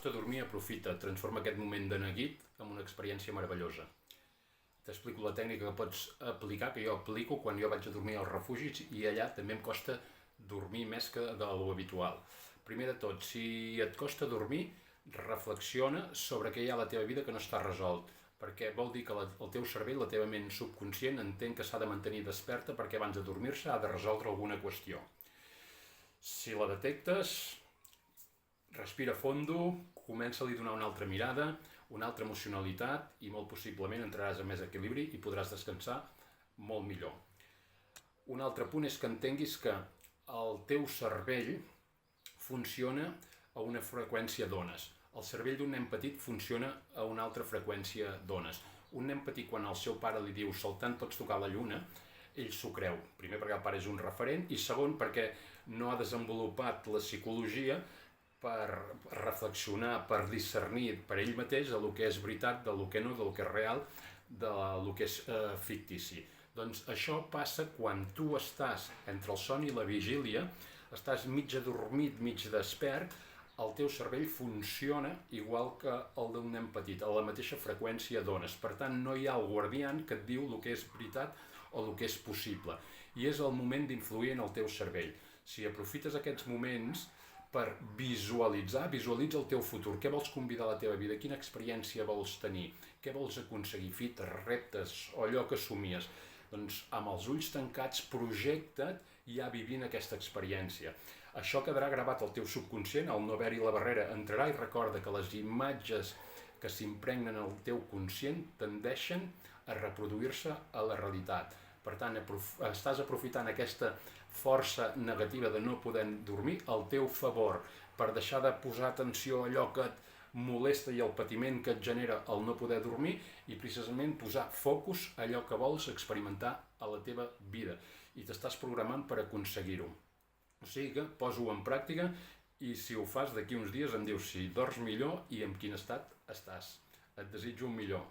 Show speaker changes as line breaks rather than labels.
costa dormir, aprofita, transforma aquest moment de neguit en una experiència meravellosa. T'explico la tècnica que pots aplicar, que jo aplico quan jo vaig a dormir als refugis i allà també em costa dormir més que de lo habitual. Primer de tot, si et costa dormir, reflexiona sobre què hi ha a la teva vida que no està resolt, perquè vol dir que el teu cervell, la teva ment subconscient, entén que s'ha de mantenir desperta perquè abans de dormir-se ha de resoldre alguna qüestió. Si la detectes, respira fondo, comença-li a donar una altra mirada, una altra emocionalitat i molt possiblement entraràs en més equilibri i podràs descansar molt millor. Un altre punt és que entenguis que el teu cervell funciona a una freqüència d'ones. El cervell d'un nen petit funciona a una altra freqüència d'ones. Un nen petit, quan el seu pare li diu saltant pots tocar la lluna, ell s'ho creu. Primer perquè el pare és un referent i segon perquè no ha desenvolupat la psicologia per reflexionar, per discernir per ell mateix el que és veritat, del que no, del que és real, del que és fictici. Doncs això passa quan tu estàs entre el son i la vigília, estàs mig adormit, mig despert, el teu cervell funciona igual que el d'un nen petit, a la mateixa freqüència d'ones. Per tant, no hi ha el guardián que et diu el que és veritat o el que és possible. I és el moment d'influir en el teu cervell. Si aprofites aquests moments per visualitza el teu futur, què vols convidar a la teva vida, quina experiència vols tenir, què vols aconseguir, fites, reptes o allò que somies. Doncs amb els ulls tancats projecta't ja vivint aquesta experiència. Això quedarà gravat al teu subconscient, al no haver-hi la barrera entrarà i recorda que les imatges que s'impregnen al teu conscient tendeixen a reproduir-se a la realitat. Per tant, estàs aprofitant aquesta força negativa de no poder dormir al teu favor per deixar de posar atenció a allò que et molesta i el patiment que et genera el no poder dormir i precisament posar focus a allò que vols experimentar a la teva vida i t'estàs programant per aconseguir-ho. O sigui que posa-ho en pràctica i si ho fas d'aquí uns dies em dius si dorms millor i en quin estat estàs. Et desitjo un millor.